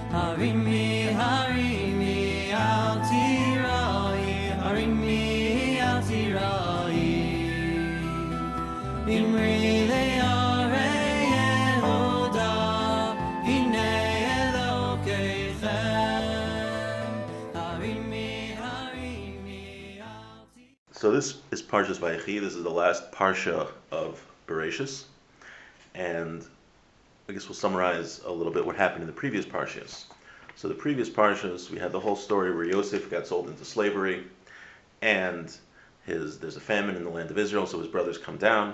Harimi, harimi, al tirai, harimi, al tirai. Imri le'arei Yehuda, hine Elokeichem. Harimi, harimi, al tirai. So this is Parshas Vayechi. This is the last Parsha of Bereshis. And I guess we'll summarize a little bit what happened in the previous Parshas. So the previous Parshas, we had the whole story where Yosef got sold into slavery, and there's a famine in the land of Israel, so his brothers come down,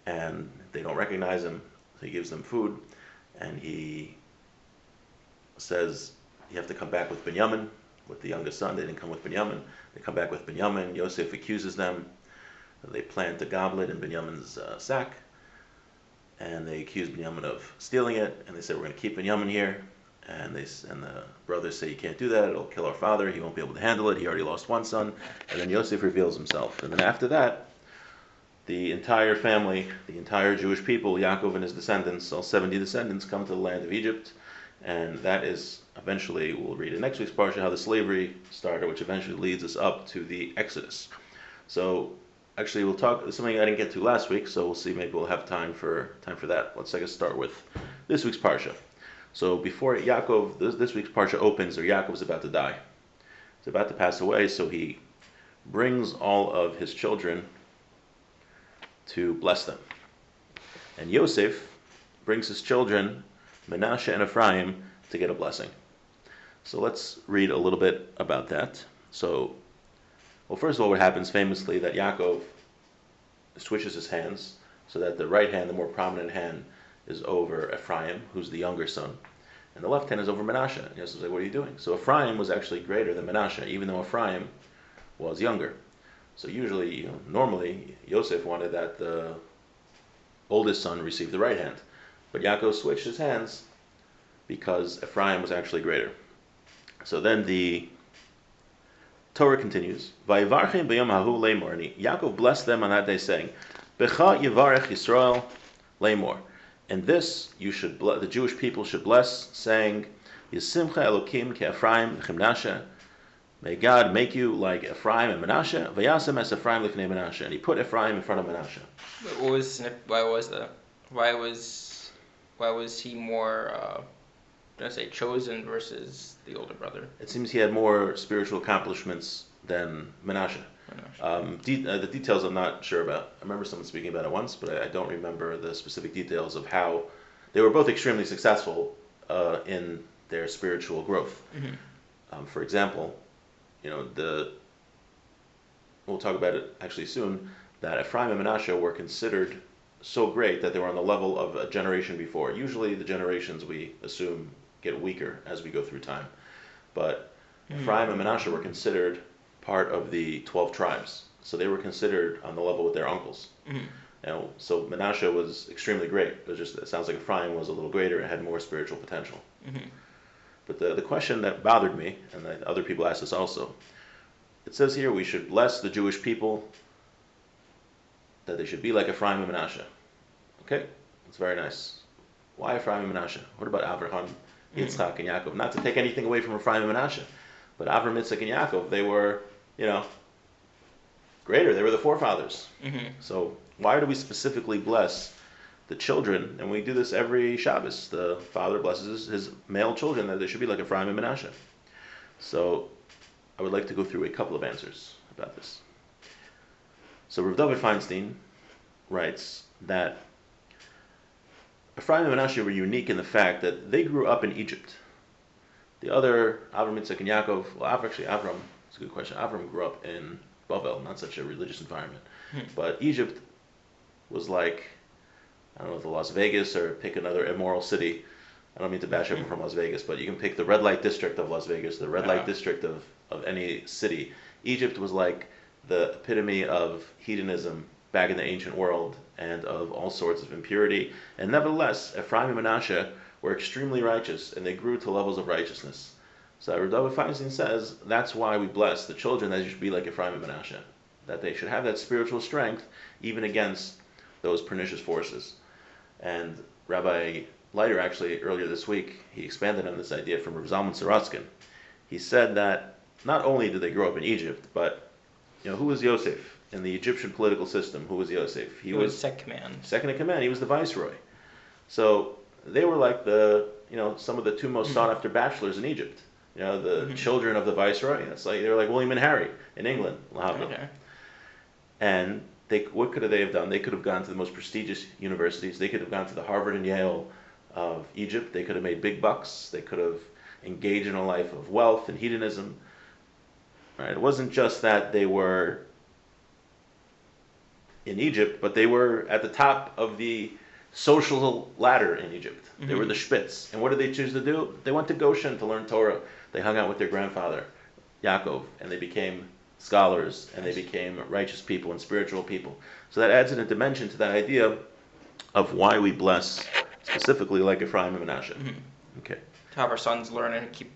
and they don't recognize him, so he gives them food, and he says, you have to come back with Binyamin, with the youngest son. They didn't come with Binyamin. They come back with Binyamin. Yosef accuses them. They plant a goblet in Binyamin's sack, and they accuse Binyamin of stealing it, and they say, we're going to keep Binyamin here, and the brothers say, you can't do that, it'll kill our father, he won't be able to handle it, he already lost one son, and then Yosef reveals himself. And then after that, the entire family, the entire Jewish people, Yaakov and his descendants, all 70 descendants, come to the land of Egypt, and that is eventually, we'll read in next week's Parsha, how the slavery started, which eventually leads us up to the Exodus. So, actually, we'll talk. Something I didn't get to last week, so we'll see. Maybe we'll have time for that. Let's start with this week's parsha. So before Yaakov, this week's parsha opens, or Yaakov's about to die. He's about to pass away, so he brings all of his children to bless them. And Yosef brings his children, Manasseh and Ephraim, to get a blessing. So let's read a little bit about that. So, well, first of all, what happens famously that Yaakov switches his hands so that the right hand, the more prominent hand, is over Ephraim, who's the younger son, and the left hand is over Manasseh. And Yosef's like, what are you doing? So Ephraim was actually greater than Manasseh, even though Ephraim was younger. So usually, normally, Yosef wanted that the oldest son receive the right hand. But Yaakov switched his hands because Ephraim was actually greater. So then the Torah continues, Vayivarchim b'yom hahu leimor. And Yaakov blessed them on that day, saying, Becha yivarech Yisrael leimor. And this the Jewish people should bless, saying, Yisimcha Elokim ke Ephraim v'chim. May God make you like Ephraim and Manasseh. Vayasem es Ephraim lifnei Manasseh. And he put Ephraim in front of Manasseh. Why was he more chosen versus the older brother? It seems he had more spiritual accomplishments than Manasseh. The details I'm not sure about. I remember someone speaking about it once, but I don't remember the specific details of how they were both extremely successful in their spiritual growth. For example, we'll talk about it actually soon, that Ephraim and Manasseh were considered so great that they were on the level of a generation before. Usually the generations, we assume, get weaker as we go through time. But Ephraim and Manasseh were considered part of the 12 tribes. So they were considered on the level with their uncles. So Manasseh was extremely great. It sounds like Ephraim was a little greater and had more spiritual potential. But the question that bothered me, and that other people asked us also, it says here we should bless the Jewish people, that they should be like Ephraim and Manasseh. Okay, that's very nice. Why Ephraim and Manasseh? What about Abraham, Yitzchak, and Yaakov? Not to take anything away from Ephraim and Manasseh, but Avram, Yitzchak, and Yaakov, they were, greater. They were the forefathers. So why do we specifically bless the children? And we do this every Shabbos. The father blesses his male children that they should be like Ephraim and Manasseh. So I would like to go through a couple of answers about this. So Rav David Feinstein writes that Ephraim and Manasseh were unique in the fact that they grew up in Egypt. The other, Avram, Yitzchak, and Yaakov, Avram, it's a good question. Avram grew up in Bavel, not such a religious environment. But Egypt was like, I don't know, the Las Vegas, or pick another immoral city. I don't mean to bash everyone from Las Vegas, but you can pick the red light district of Las Vegas, the red light district of any city. Egypt was like the epitome of hedonism back in the ancient world, and of all sorts of impurity. And nevertheless, Ephraim and Manasseh were extremely righteous, and they grew to levels of righteousness. So Rav David Feinstein says that's why we bless the children, that they should be like Ephraim and Manasseh, that they should have that spiritual strength even against those pernicious forces. And Rabbi Leiter, actually, earlier this week, he expanded on this idea from Rav Zalman Sorotskin. He said that not only did they grow up in Egypt, but who was Yosef in the Egyptian political system? Who was Yosef? He was second command. Second in command. He was the viceroy. So they were like some of the two most sought after bachelors in Egypt. The children of the viceroy. It's like they were like William and Harry in England. Okay. And what could they have done? They could have gone to the most prestigious universities. They could have gone to the Harvard and Yale of Egypt. They could have made big bucks. They could have engaged in a life of wealth and hedonism. Right? It wasn't just that they were in Egypt, but they were at the top of the social ladder in Egypt. They were the Spitz. And what did they choose to do? They went to Goshen to learn Torah. They hung out with their grandfather, Yaakov, and they became scholars, and they became righteous people and spiritual people. So that adds in a dimension to that idea of why we bless specifically like Ephraim and Manasseh. Okay. To have our sons learn and keep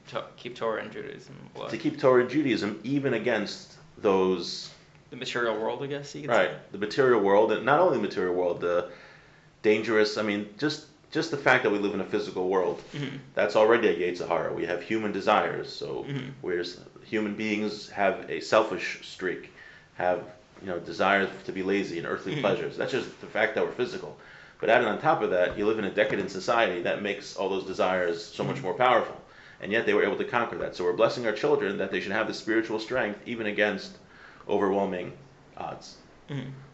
Torah and Judaism. To keep Torah and Judaism even against those... The material world, I guess you could right, say. The material world, and not only the material world, the dangerous, just the fact that we live in a physical world, that's already a Yetzer Hara. We have human desires, so whereas human beings have a selfish streak, have desires to be lazy and earthly pleasures. That's just the fact that we're physical. But added on top of that, you live in a decadent society that makes all those desires so much more powerful. And yet they were able to conquer that. So we're blessing our children that they should have the spiritual strength even against overwhelming odds.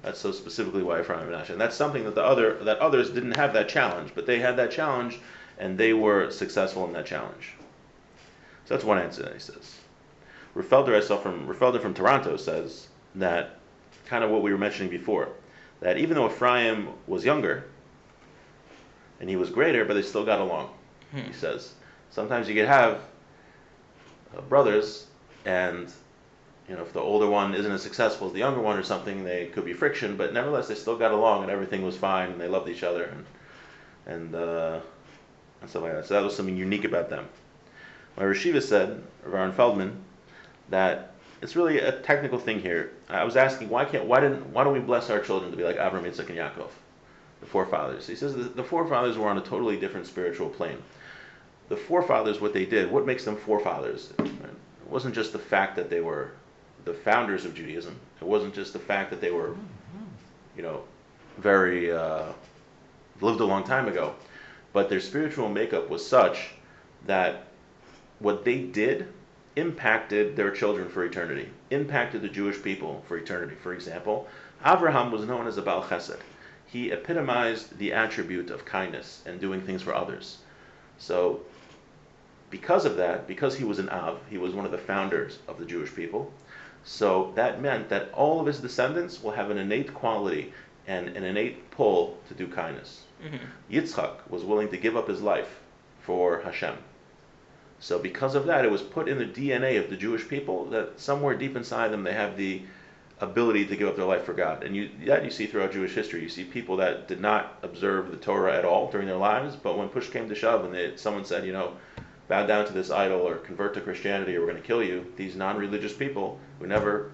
That's so specifically why Ephraim and Manasseh. And that's something that others didn't have that challenge, but they had that challenge and they were successful in that challenge. So that's one answer that he says. Rafelder from Toronto says that kind of what we were mentioning before, that even though Ephraim was younger and he was greater, but they still got along. He says sometimes you could have brothers, and if the older one isn't as successful as the younger one or something, they could be friction, but nevertheless they still got along and everything was fine and they loved each other and stuff like that. So that was something unique about them. My Rashiva said, Rav Aaron Feldman, that it's really a technical thing here. I was asking why don't we bless our children to be like Abraham, Yitzchak, and Yaakov, the forefathers? He says the forefathers were on a totally different spiritual plane. The forefathers, what they did, what makes them forefathers? It wasn't just the fact that they were the founders of Judaism. It wasn't just the fact that they were, very lived a long time ago, but their spiritual makeup was such that what they did impacted their children for eternity, impacted the Jewish people for eternity. For example, Abraham was known as a Baal Chesed. He epitomized the attribute of kindness and doing things for others. So, because of that, because he was an Av, he was one of the founders of the Jewish people, so that meant that all of his descendants will have an innate quality and an innate pull to do kindness. Yitzchak was willing to give up his life for Hashem. So because of that, it was put in the DNA of the Jewish people that somewhere deep inside them they have the ability to give up their life for God. And you see throughout Jewish history. You see people that did not observe the Torah at all during their lives, but when push came to shove and someone said, bow down to this idol or convert to Christianity or we're going to kill you, these non-religious people who never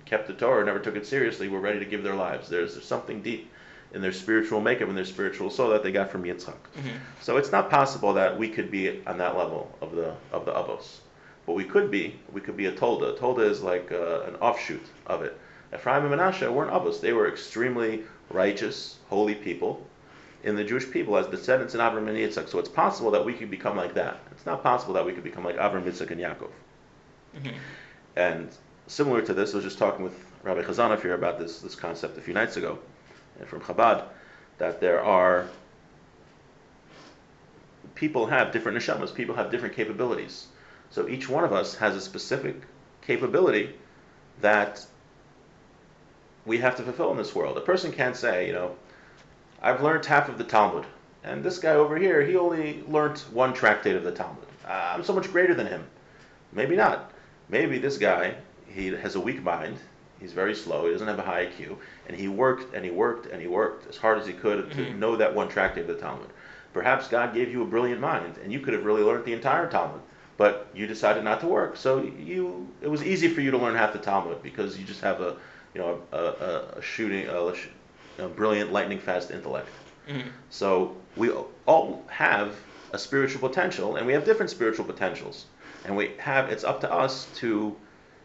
kept the Torah, never took it seriously, were ready to give their lives. There's something deep in their spiritual makeup and their spiritual soul that they got from Yitzchak. So it's not possible that we could be on that level of the Avos. But we could be a Tolda. Tolda is like an offshoot of it. Ephraim and Manasseh weren't Avos. They were extremely righteous, holy people in the Jewish people as descendants in Abraham and Yitzchak. So it's possible that we could become like that. It's not possible that we could become like Abraham, Yitzchak, and Yaakov. And similar to this, I was just talking with Rabbi Chazanov here about this concept a few nights ago, and from Chabad, that there are people have different neshamas, people have different capabilities. So each one of us has a specific capability that we have to fulfill in this world. A person can't say, I've learned half of the Talmud, and this guy over here, he only learned one tractate of the Talmud. I'm so much greater than him. Maybe not. Maybe this guy, he has a weak mind, he's very slow, he doesn't have a high IQ, and he worked and he worked and he worked as hard as he could to know that one tractate of the Talmud. Perhaps God gave you a brilliant mind, and you could have really learned the entire Talmud, but you decided not to work. So it was easy for you to learn half the Talmud because you just have a brilliant lightning fast intellect. Mhm. So we all have a spiritual potential, and we have different spiritual potentials. And it's up to us to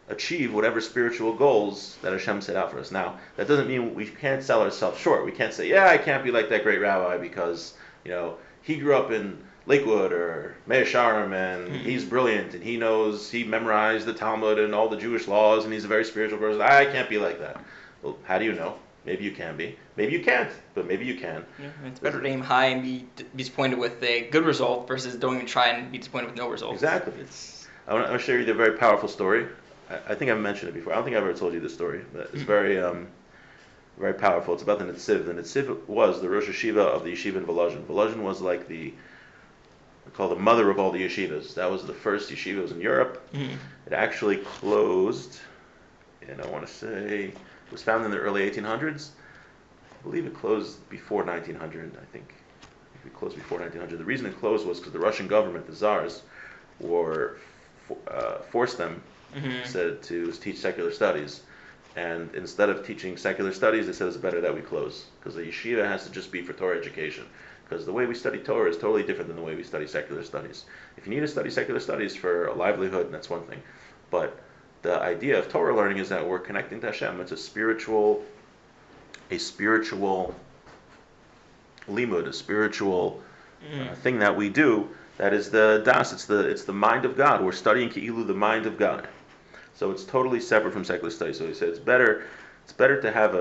achieve whatever spiritual goals that Hashem set out for us. Now, that doesn't mean we can't sell ourselves short. We can't say, yeah, I can't be like that great rabbi because, he grew up in Lakewood or Mea Sharem and he's brilliant and he memorized the Talmud and all the Jewish laws and he's a very spiritual person. I can't be like that. Well, how do you know? Maybe you can be. Maybe you can't, but maybe you can. Yeah, it's better to aim high and be disappointed with a good result versus don't even try and be disappointed with no result. Exactly. I want to share with you a very powerful story. I think I've mentioned it before. I don't think I've ever told you this story, but it's very, very powerful. It's about the Netziv. The Netziv was the Rosh Yeshiva of the yeshiva in Volozhin. Volozhin was like we call the mother of all the yeshivas. That was the first yeshiva. It was in Europe. It actually closed, and I want to say it was founded in the early 1800s. I believe it closed before 1900. I think it closed before 1900. The reason it closed was because the Russian government, the Tsars, forced them, said to teach secular studies. And instead of teaching secular studies, they said it's better that we close. Because the yeshiva has to just be for Torah education. Because the way we study Torah is totally different than the way we study secular studies. If you need to study secular studies for a livelihood, that's one thing. But the idea of Torah learning is that we're connecting to Hashem. It's a spiritual limud, a spiritual thing that we do. That is the das. It's the mind of God. We're studying Ki'ilu, the mind of God. So it's totally separate from secular studies. So he said it's better to have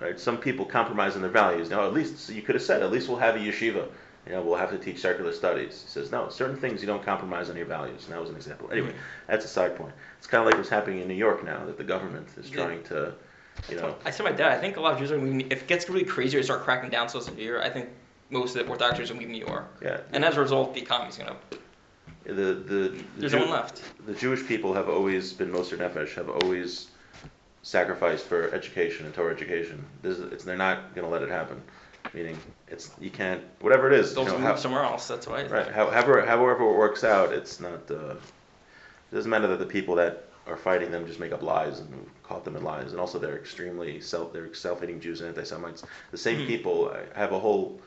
right, some people compromise on their values. Now at least you could have said, at least we'll have a yeshiva. We'll have to teach secular studies. He says, no, certain things you don't compromise on your values. And that was an example. Anyway, that's a side point. It's kind of like what's happening in New York now, that the government is trying to, I said my dad, I think a lot of Jews are moving, if it gets really crazy or start cracking down so severe, I think most of the Orthodox Jews will leave New York. Yeah. And as a result, the economy's going to... There's no one left. The Jewish people have always been Moser Nefesh, have always sacrificed for education and Torah education. They're not going to let it happen. Meaning, you can't, whatever it is. They'll move somewhere else, that's why. Right, however it works out, it's not, it doesn't matter that the people that are fighting them just make up lies and caught them in lies. And also they're they're self-hating Jews and anti-Semites. The same people, I have a whole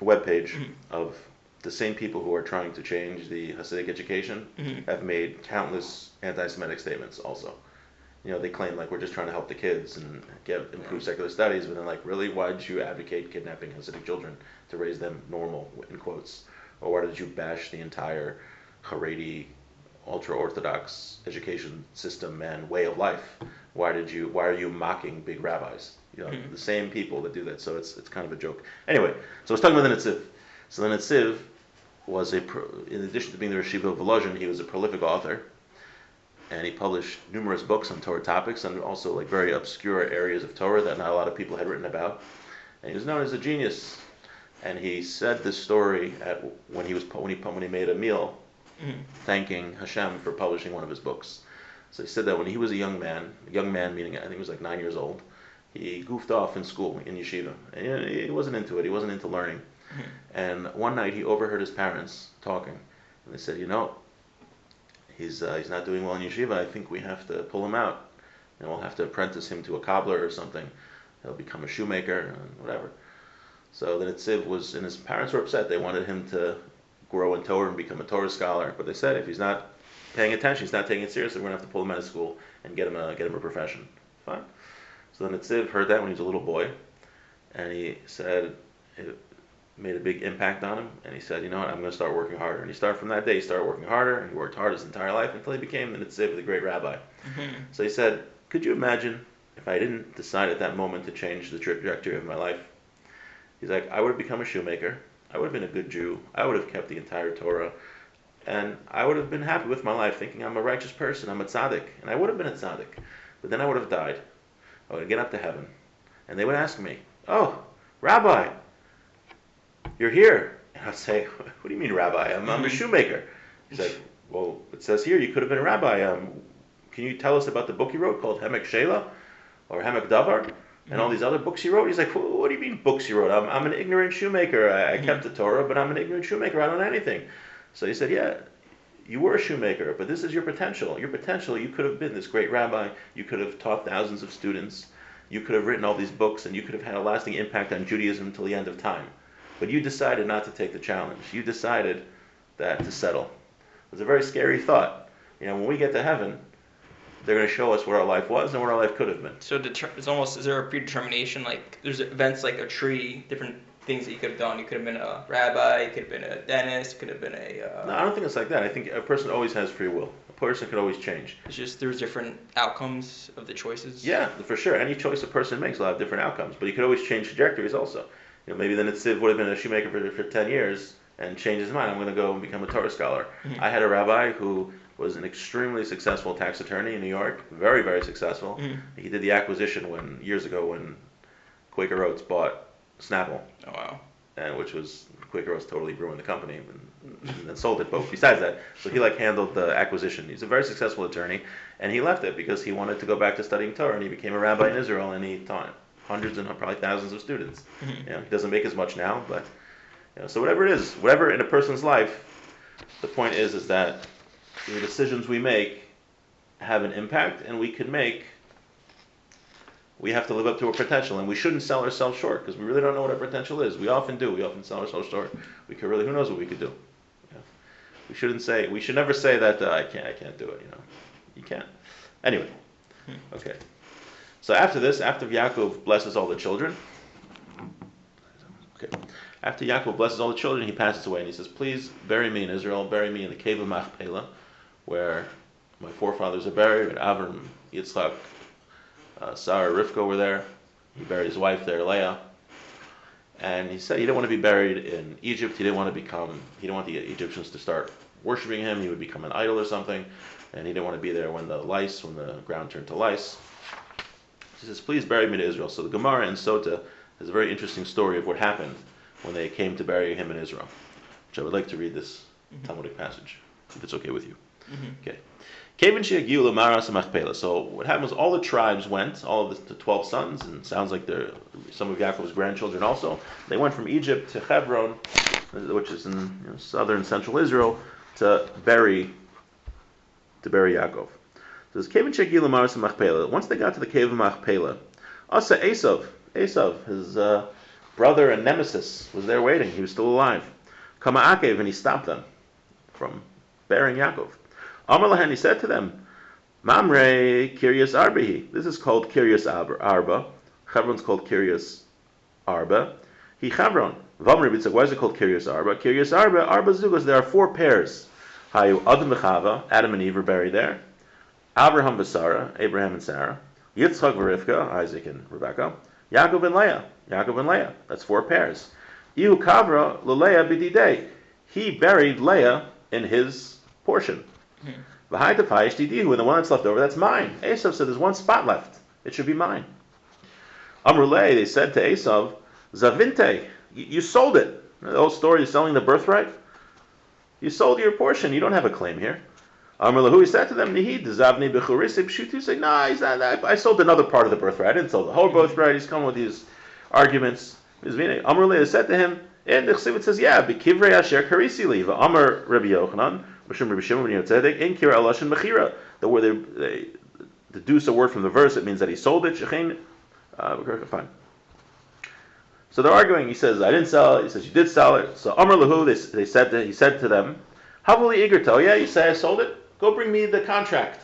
webpage of the same people who are trying to change the Hasidic education have made countless anti-Semitic statements also. They claim like we're just trying to help the kids and improve secular studies, but then like, really, why did you advocate kidnapping Hasidic children to raise them normal, in quotes? Or why did you bash the entire Haredi, ultra-Orthodox education system and way of life? Why are you mocking big rabbis? The same people that do that, so it's kind of a joke. Anyway, so I was talking about the Netziv. So the Netziv was in addition to being the Yeshiva of Volozhin, he was a prolific author, and he published numerous books on Torah topics and also like very obscure areas of Torah that not a lot of people had written about. And he was known as a genius. And he said this story when he made a meal, thanking Hashem for publishing one of his books. So he said that when he was a young man meaning I think he was like 9 years old, he goofed off in school, in yeshiva. And he wasn't into it. He wasn't into learning. And one night he overheard his parents talking. And they said, he's not doing well in yeshiva. I think we have to pull him out. We'll have to apprentice him to a cobbler or something. He'll become a shoemaker and whatever. So the Netziv and his parents were upset. They wanted him to grow in Torah and become a Torah scholar. But they said, if he's not paying attention, he's not taking it seriously, we're going to have to pull him out of school and get him a profession. Fine. So the Netziv heard that when he was a little boy. And he said, it made a big impact on him. And he said, I'm going to start working harder. And from that day, he started working harder. And he worked hard his entire life until he became the Netziv, the great rabbi. So he said, could you imagine if I didn't decide at that moment to change the trajectory of my life? He's like, I would have become a shoemaker. I would have been a good Jew. I would have kept the entire Torah. And I would have been happy with my life, thinking I'm a righteous person, I'm a tzaddik. And I would have been a tzaddik. But then I would have died. I would get up to heaven. And they would ask me, oh, Rabbi, you're here. And I'd say, what do you mean, Rabbi? I'm a shoemaker. He said, well, it says here you could have been a rabbi. Can you tell us about the book you wrote called Hemek Shelah or Hemek Davar? And all these other books he wrote? He's like, well, what do you mean books you wrote? I'm an ignorant shoemaker. I kept the Torah, but I'm an ignorant shoemaker. I don't know anything. So he said, yeah, you were a shoemaker, but this is your potential. Your potential, you could have been this great rabbi. You could have taught thousands of students. You could have written all these books and you could have had a lasting impact on Judaism until the end of time. But you decided not to take the challenge. You decided that to settle. It was a very scary thought. When we get to heaven, they're going to show us what our life was and what our life could have been. So it's almost, is there a predetermination? Like, there's events like a tree, different things that you could have done. You could have been a rabbi, you could have been a dentist, you could have been No, I don't think it's like that. I think a person always has free will. A person could always change. It's just there's different outcomes of the choices. Yeah, for sure. Any choice a person makes will have different outcomes. But he could always change trajectories also. Maybe the Netziv would have been a shoemaker for 10 years and change his mind. I'm going to go and become a Torah scholar. Mm-hmm. I had a rabbi who was an extremely successful tax attorney in New York. Very, very successful. Mm-hmm. He did the acquisition years ago when Quaker Oats bought Snapple. Oh, wow. And which was, Quaker Oats totally ruined the company and then sold it. But besides that, so he handled the acquisition. He's a very successful attorney, and he left it because he wanted to go back to studying Torah, and he became a rabbi in Israel, and he taught hundreds and probably thousands of students. Mm-hmm. He doesn't make as much now, but so whatever it is, whatever in a person's life, the point is that the decisions we make have an impact, and we have to live up to our potential, and we shouldn't sell ourselves short because we really don't know what our potential is. We often do. We often sell ourselves short. We could really, who knows what we could do? We should never say that I can't do it. You can't. Anyway, okay. So after this, after Yaakov blesses all the children, after Yaakov blesses all the children, he passes away and he says, "Please bury me in Israel. Bury me in the cave of Machpelah, where my forefathers are buried. And Avram, Yitzchak, Sarah, Rivka were there. He buried his wife there, Leah. And he said he didn't want to be buried in Egypt. He didn't want the Egyptians to start worshiping him. He would become an idol or something. And he didn't want to be there when the ground turned to lice. He says, please bury me to Israel. So the Gemara in Sota has a very interesting story of what happened when they came to bury him in Israel, which I would like to read this Talmudic passage, if it's okay with you. Okay. So what happened was all the tribes went, all of the 12 sons, and it sounds like some of Yaakov's grandchildren also. They went from Egypt to Hebron, which is in southern central Israel, to bury Yaakov. So once they got to the cave of Machpelah, Asa Esav, his brother and nemesis, was there waiting. He was still alive. Kama Akev, and he stopped them from burying Yaakov. Amar lahen, he said to them, Mamre Kiryas Arbahi. This is called Kiryas Arba. Hebron's called Kiryas Arba. He Hebron. Vamre Bitzak, why is it called Kiryas Arba? Kiryas Arba Zugos, there are 4 pairs. Hayu Adam v'Chava, Adam and Eve are buried there. Abraham v'Sarah, Abraham and Sarah. Yitzchak v'Rivka, Isaac and Rebekah. Yaakov and Leah, that's 4 pairs. Ihu Kavra l'Leah b'didei. He buried Leah in his portion. And the one that's left over, that's mine. Esav said, there's one spot left. It should be mine. Amrulei, they said to Esav, Zavinte, you sold it. The old story of selling the birthright. You sold your portion. You don't have a claim here. Amrullahu, he said to them, Nihid, Zavni bechurisib shutu. Say, no, I sold another part of the birthright. I didn't sell the whole birthright. He's coming with these arguments. Amrulei, they said to him, and the Chassid says, yeah, Bekivrei Asher Karisi Li, Amar Rabbi Yochanan, the word they deduce a word from the verse, it means that he sold it. Fine. So they're arguing. He says, I didn't sell it. He says, you did sell it. So Amar Lahu, he said to them, Havuli Igerto, yeah, you say I sold it? Go bring me the contract.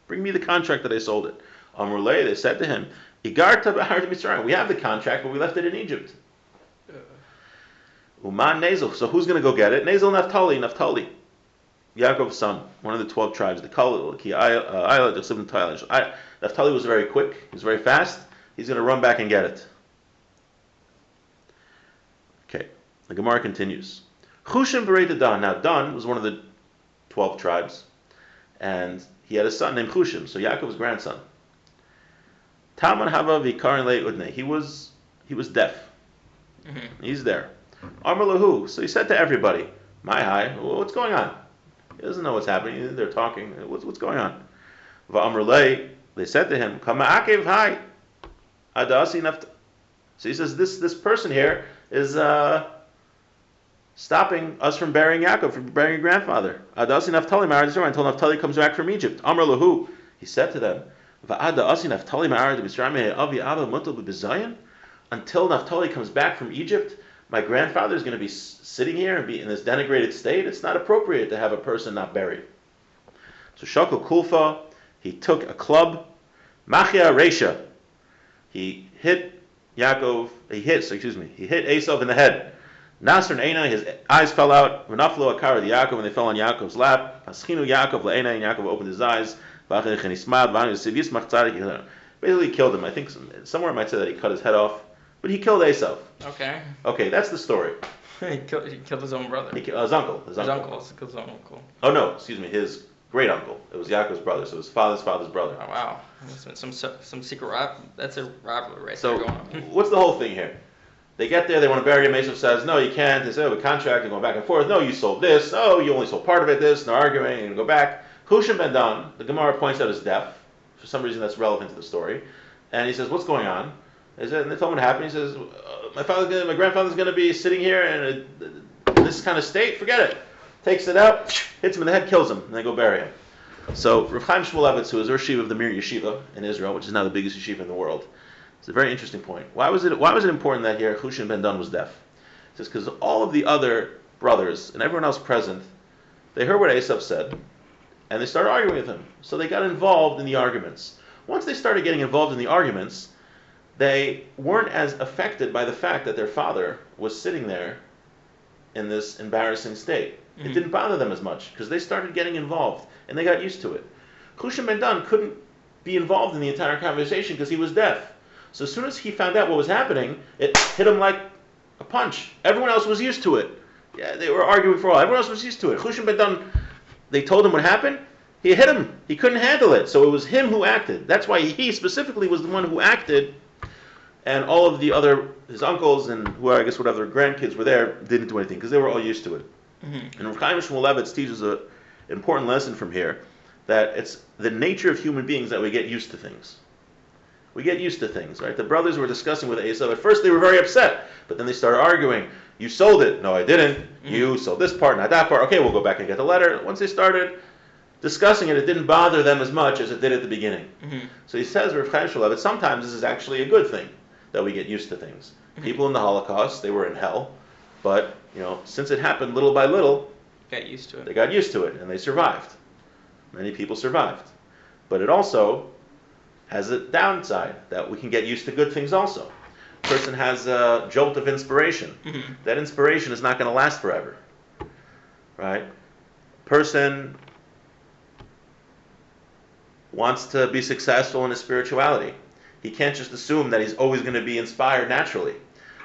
Bring me the contract that I sold it. Amar Lei, they said to him, Igarta B'Har Mitzrayim. We have the contract, but we left it in Egypt. Uman Nezel. So who's going to go get it? Nezel Naphtali. Yaakov's son, one of the 12 tribes. Naphtali was very quick. He was very fast. He's going to run back and get it. Okay. The Gemara continues. Chushim Berei Dan. Now Dan was one of the 12 tribes, and he had a son named Chushim. So Yaakov's grandson. Taman Hava Vikarin Le Udne. He was deaf. He's there. Amar Lahu. So he said to everybody, "My hi, what's going on?" He doesn't know what's happening. They're talking. What's going on? Va'amrulei, they said to him, Kama akev hai, adasi naft. So he says, this person here is stopping us from burying Yaakov, from burying your grandfather. Adasi naftali, until Naftali comes back from Egypt. Amar lahu, he said to them, Until Naphtali comes back from Egypt, my grandfather is going to be sitting here and be in this denigrated state. It's not appropriate to have a person not buried. So Shakal Kulfa, he took a club, Machia Resha. He hit Esav in the head. Nasr and Eina, his eyes fell out. V'naflu akar the Yaakov, and they fell on Yaakov's lap. Paschinu Yaakov le'Eina, and Yaakov opened his eyes. Basically killed him. I think somewhere it might say that he cut his head off, but he killed Esav. Okay. Okay, that's the story. he killed his own brother. His uncle. His uncle. He killed his own uncle. Oh no, excuse me, his great uncle. It was Yaakov's brother, so his father's brother. Oh wow, some secret that's a rivalry right so, there going on. What's the whole thing here? They get there, they want to bury him. Esav says, no, you can't. They say, oh, the contract, and going back and forth. No, you sold this. Oh, you only sold part of it, this, and they're arguing, and go back. Husham ben Dan, the Gemara points out, is deaf. For some reason, that's relevant to the story. And he says, what's going on? And they told him what happened. He says, my grandfather's going to be sitting here in this kind of state. Forget it. Takes it out, hits him in the head, kills him, and they go bury him. So Rav Chaim Shmulevitz, who is Rosh Yeshiva of the Mir Yeshiva in Israel, which is now the biggest yeshiva in the world, it's a very interesting point. Why was it important that here Husham ben Dan was deaf? It says because all of the other brothers and everyone else present, they heard what Esav said, and they started arguing with him. So they got involved in the arguments. Once they started getting involved in the arguments, they weren't as affected by the fact that their father was sitting there in this embarrassing state. It didn't bother them as much because they started getting involved and they got used to it. Husham ben Dan couldn't be involved in the entire conversation because he was deaf. So as soon as he found out what was happening, it hit him like a punch. Everyone else was used to it. Yeah, they were arguing for a while. Everyone else was used to it. Husham ben Dan, they told him what happened. He hit him. He couldn't handle it. So it was him who acted. That's why he specifically was the one who acted. And all of the other, his uncles and whatever grandkids were there, didn't do anything because they were all used to it. And Rav Chaim Shmulevitz teaches an important lesson from here, that it's the nature of human beings that we get used to things. We get used to things, right? The brothers were discussing with Esav. At first they were very upset, but then they started arguing. You sold it. No, I didn't. You sold this part, not that part. Okay, we'll go back and get the letter. Once they started discussing it, it didn't bother them as much as it did at the beginning. So he says, Rav Chaim Shmulevitz, sometimes this is actually a good thing, that we get used to things. People in the Holocaust, they were in hell, but since it happened little by little, Got used to it. They got used to it and they survived. Many people survived. But it also has a downside that we can get used to good things also. A person has a jolt of inspiration. That inspiration is not going to last forever. Right? Person wants to be successful in his spirituality. He can't just assume that he's always going to be inspired naturally.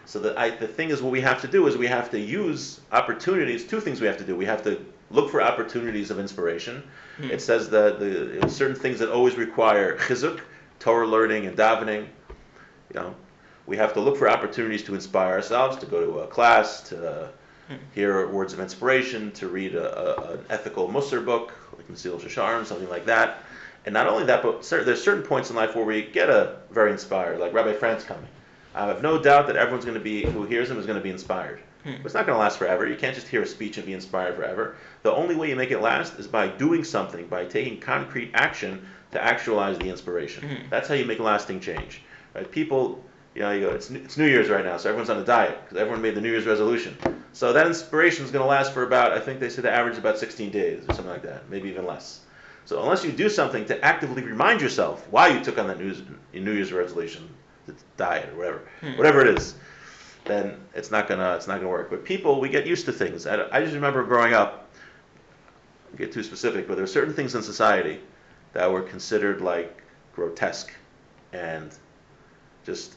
So the thing is, what we have to do is we have to use opportunities. Two things we have to do. We have to look for opportunities of inspiration. It says that certain things that always require chizuk, Torah learning and davening. We have to look for opportunities to inspire ourselves, to go to a class, to hear words of inspiration, to read an ethical Musar book, like Mesil Shasharim, something like that. And not only that, but there's certain points in life where we get very inspired, like Rabbi Franz coming. I have no doubt that everyone's going to be, who hears him is going to be inspired. But it's not going to last forever. You can't just hear a speech and be inspired forever. The only way you make it last is by doing something, by taking concrete action to actualize the inspiration. That's how you make lasting change. Right? People, it's New Year's right now, so everyone's on a diet because everyone made the New Year's resolution. So that inspiration is going to last for about, I think they said the average is about 16 days or something like that, maybe even less. So unless you do something to actively remind yourself why you took on that New Year's resolution, the diet or whatever it is, then it's not gonna work. But people, we get used to things. I just remember growing up. I get too specific, but there are certain things in society that were considered like grotesque and just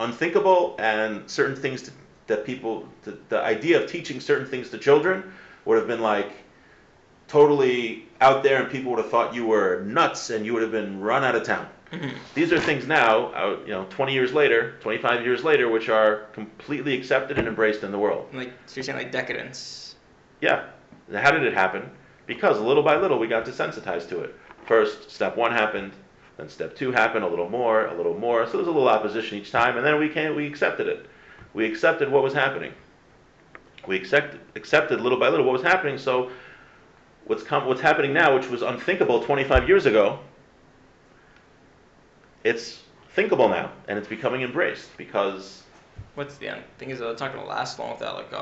unthinkable, and certain things that people, the idea of teaching certain things to children would have been like totally out there, and people would have thought you were nuts and you would have been run out of town. These are things now, 20 years later, 25 years later, which are completely accepted and embraced in the world. So you're saying like decadence. Yeah. How did it happen? Because little by little we got desensitized to it. First, step 1 happened, then step 2 happened, a little more. So there was a little opposition each time, and then we accepted it. We accepted what was happening. We accepted little by little what was happening. So what's happening now, which was unthinkable 25 years ago, it's thinkable now, and it's becoming embraced because What's the end? Thing is, it's not gonna last long without like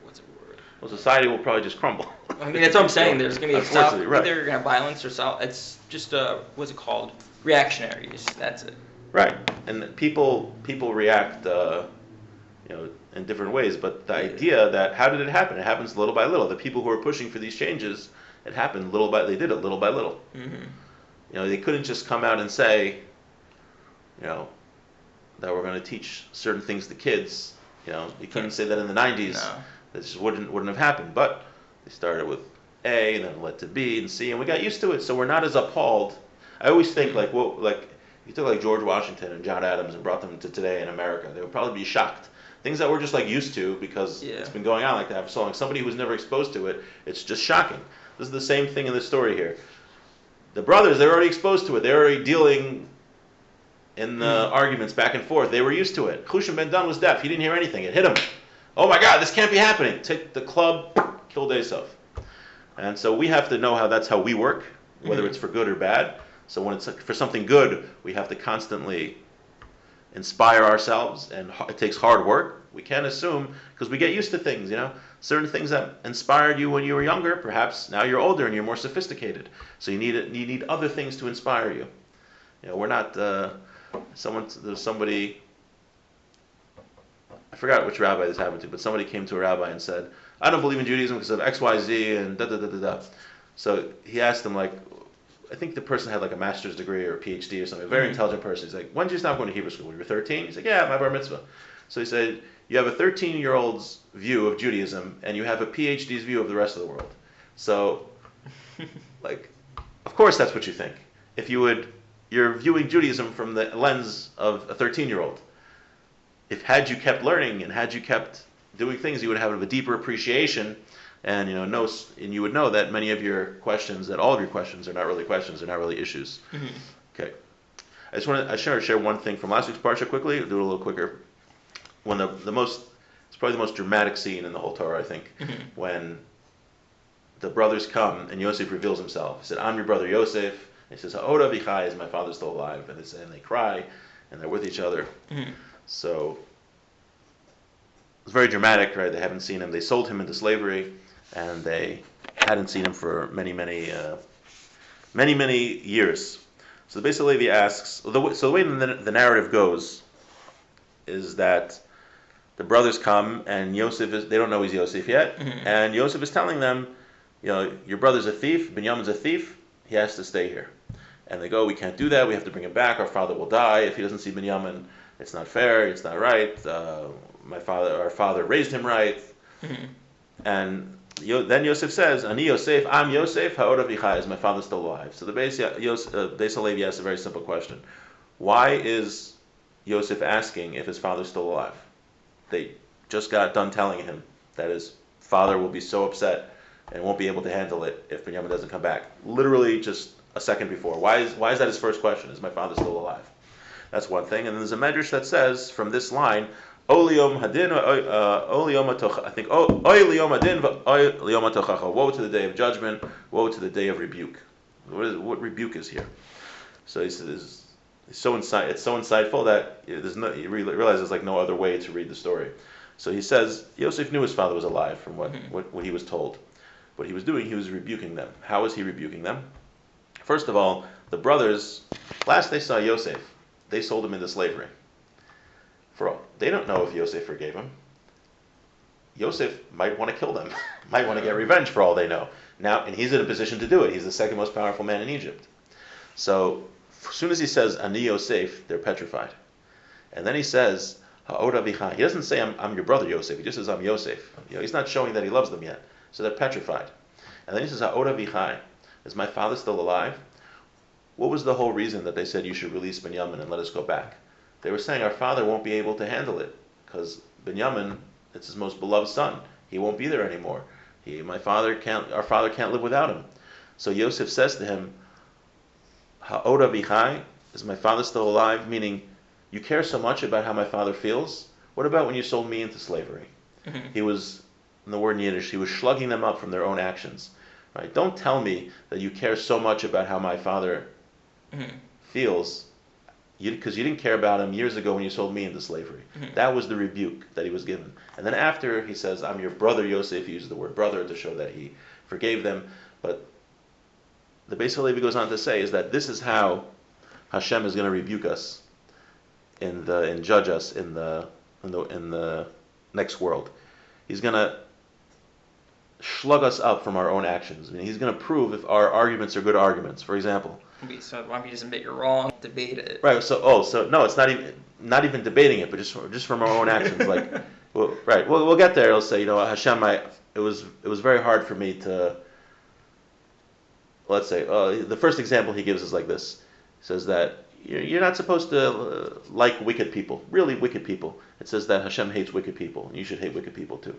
what's the word? well, society will probably just crumble. I mean, that's what I'm saying. There's gonna be Unfortunately, right. either you're gonna have violence or it's just what's it called? Reactionaries. That's it. Right, and people react, in different ways. But the idea that how did it happen? It happens little by little. The people who are pushing for these changes, it happened little by. They did it little by little. Mm-hmm. They couldn't just come out and say, that we're going to teach certain things to kids. You couldn't say that in the '90s. No. That just wouldn't have happened. But they started with A, and then it led to B and C, and we got used to it. So we're not as appalled. I always think like you took like George Washington and John Adams and brought them to today in America, they would probably be shocked. Things that we're just like used to because it's been going on like that for so long. Somebody who's never exposed to it, it's just shocking. This is the same thing in this story here. The brothers, they're already exposed to it. They're already dealing in the arguments back and forth. They were used to it. Chushim ben Dan was deaf. He didn't hear anything. It hit him. Oh my God, this can't be happening. Take the club, killed Esav. And so we have to know that's how we work, whether it's for good or bad. So when it's for something good, we have to constantly inspire ourselves, and it takes hard work. We can't assume, because we get used to things, certain things that inspired you when you were younger, perhaps now you're older and you're more sophisticated. So you need other things to inspire you. We're not there's somebody, I forgot which rabbi this happened to, but somebody came to a rabbi and said, I don't believe in Judaism because of X, Y, Z and da da da da da. So he asked him, I think the person had like a master's degree or a PhD or something, a very intelligent person. He's like, when did you stop going to Hebrew school? When you were 13? He's like, yeah, my bar mitzvah. So he said, you have a 13-year-old's view of Judaism and you have a PhD's view of the rest of the world. So, of course that's what you think. You're viewing Judaism from the lens of a 13-year-old. Had you kept learning and had you kept doing things, you would have a deeper appreciation. And and you would know that many of your questions, that all of your questions are not really questions, they're not really issues. Mm-hmm. Okay. I just want to share one thing from last week's parsha quickly. I'll do it a little quicker. When it's probably the most dramatic scene in the whole Torah, I think, when the brothers come and Yosef reveals himself. He said, I'm your brother Yosef. And he says, Ha'od Avichai, is my father still alive? And they cry, and they're with each other. Mm-hmm. So it's very dramatic, right? They haven't seen him. They sold him into slavery, and they hadn't seen him for many, many years. So basically, he asks. So the way the narrative goes is that the brothers come, and they don't know he's Yosef yet, and Yosef is telling them, your brother's a thief, Binyamin's a thief, he has to stay here. And they go, we can't do that, we have to bring him back, our father will die if he doesn't see Binyamin, it's not fair, it's not right, our father raised him right. And then Yosef says, Ani Yosef, I'm Yosef, Ha'od Avichai, is my father still alive? So the Beis Halevi asks a very simple question. Why is Yosef asking if his father's still alive? They just got done telling him that his father will be so upset and won't be able to handle it if Binyamin doesn't come back. Literally just a second before. Why is that his first question? Is my father still alive? That's one thing. And then there's a medrash that says from this line, Oliyom hadin, Oliyom atocha. I think Oliyom hadin, Oliyom atochacha. Woe to the day of judgment. Woe to the day of rebuke. What rebuke is here? So he says it's so insightful that you realize there's like no other way to read the story. So he says Yosef knew his father was alive from what he was told. What he was doing, he was rebuking them. How was he rebuking them? First of all, the brothers, last they saw Yosef, they sold him into slavery. They don't know if Yosef forgave him. Yosef might want to kill them, might want to get revenge for all they know. Now, and he's in a position to do it. He's the second most powerful man in Egypt. So, as soon as he says, Ani Yosef, they're petrified. And then he says, Ha'od Avichai. He doesn't say, I'm your brother Yosef. He just says, I'm Yosef. He's not showing that he loves them yet. So they're petrified. And then he says, Ha'od Avichai. Is my father still alive? What was the whole reason that they said you should release Binyamin and let us go back? They were saying our father won't be able to handle it because Binyamin, it's his most beloved son. He won't be there anymore. Our father can't live without him. So Yosef says to him, Ha'od Avichai, is my father still alive? Meaning, you care so much about how my father feels? What about when you sold me into slavery? He was, in the word in Yiddish, he was slugging them up from their own actions. Right? Don't tell me that you care so much about how my father feels because you didn't care about him years ago when you sold me into slavery. Mhm. That was the rebuke that he was given. And then after he says, I'm your brother Yosef, he uses the word brother to show that he forgave them. But the Beis Halevi goes on to say is that this is how Hashem is going to rebuke us and judge us in the next world. He's going to slug us up from our own actions. I mean, he's going to prove if our arguments are good arguments. For example, So why don't you just admit you're wrong, debate it? right? So no, it's not even debating it, but just from our own actions. Like, well, right? We'll get there. He'll say, Hashem, it was very hard for me to. Let's say the first example he gives is like this. He says that you're not supposed to like wicked people, really wicked people. It says that Hashem hates wicked people, and you should hate wicked people too.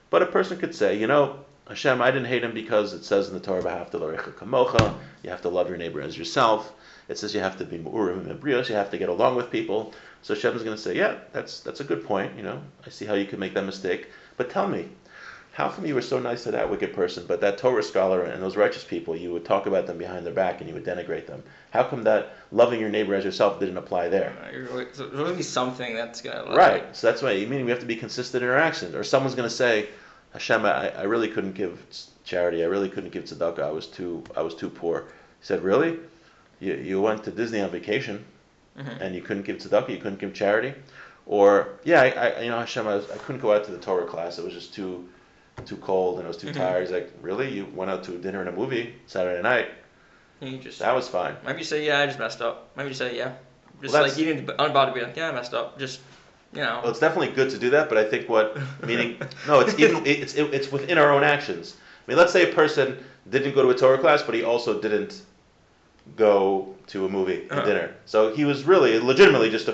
But a person could say, Hashem, I didn't hate him because it says in the Torah, "V'ahavta l'orecha kamocha," you have to love your neighbor as yourself. It says you have to be mu'urim and brios, you have to get along with people. So Hashem is going to say, yeah, that's a good point. I see how you could make that mistake. But tell me, how come you were so nice to that wicked person, but that Torah scholar and those righteous people, you would talk about them behind their back and you would denigrate them? How come that loving your neighbor as yourself didn't apply there? So there's going to be something that's going to... Right. So that's why, meaning we have to be consistent in our actions. Or someone's going to say, Hashem, I really couldn't give charity. I really couldn't give tzedakah. I was too poor. He said, really? You went to Disney on vacation and you couldn't give tzedakah? You couldn't give charity? Or, yeah, Hashem, I couldn't go out to the Torah class. It was just too cold and I was too tired. He's like, really? You went out to a dinner and a movie Saturday night? That was fine. Maybe you say, yeah, I just messed up. Maybe you say, yeah. Just Well, like you didn't unbothered to be like, yeah, I messed up. Just, Well, it's definitely good to do that, but I think it's within our own actions. I mean, let's say a person didn't go to a Torah class, but he also didn't go to a movie and dinner. So he was really, legitimately just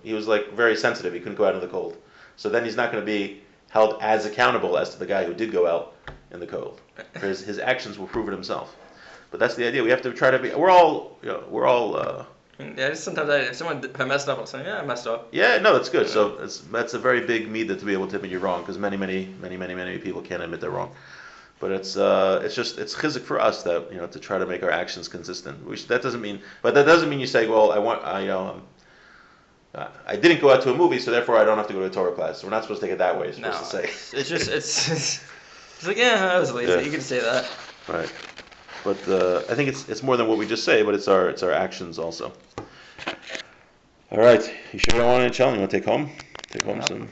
he was like very sensitive. He couldn't go out in the cold. So then he's not going to be held as accountable as to the guy who did go out in the cold. Because his actions will prove it himself. But that's the idea. We have to try to be. We're all. Yeah, sometimes if I messed up, I'll say, yeah, I messed up. Yeah, no, that's good. Yeah. So that's a very big midah to be able to admit you're wrong, because many people can't admit they're wrong. But it's chizuk for us that to try to make our actions consistent. That doesn't mean you say, well, I didn't go out to a movie, so therefore I don't have to go to a Torah class. We're not supposed to take it that way. You're supposed to say. It's like, yeah, I was lazy. Yeah. You can say that. Right. But I think it's more than what we just say, but it's our actions also. All right. You sure you don't want to tell me? You want to take home? Take home some.